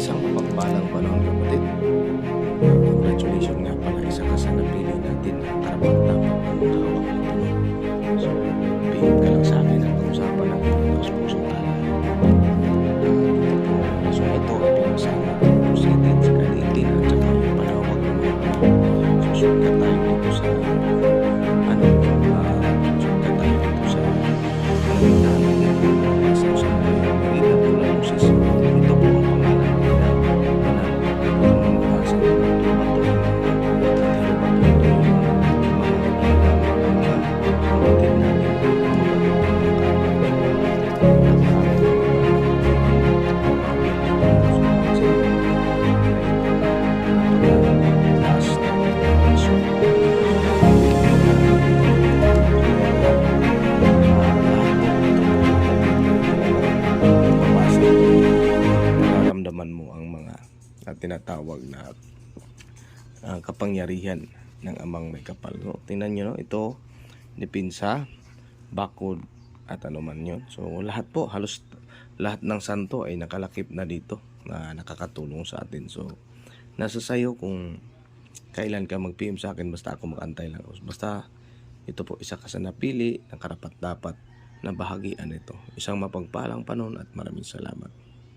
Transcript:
Isang mapagpalang panahon, kapatid. Congratulations nga pala, isa ka sa napili natin na karapat-dapat na maghawak nito, no? So, pihit ka lang sa akin at pag-usapan natin ito sa pusong talan. So, ito ay pinasama ng City sa Kalitin at saka yung panawag ng mga susunod tayo dito sa susunod tayo dito sa pangalaman ng mga sa usang Marita Bula Moses. Ito po ang pangalan nila na sa nararamdaman mo ang mga tinatawag na kapangyarihan ng amang may kapal, no? Tingnan nyo, no? Ito dipinsa, bakod at ano man yun. So lahat po, halos lahat ng santo ay nakalakip na dito na nakakatulong sa atin. So nasa sayo kung kailan ka mag-PM sa akin, basta ako mag-antay lang. Basta ito po, isa ka sa napili ng karapat-dapat na bahagian ito. Isang mapagpalang panahon at maraming salamat.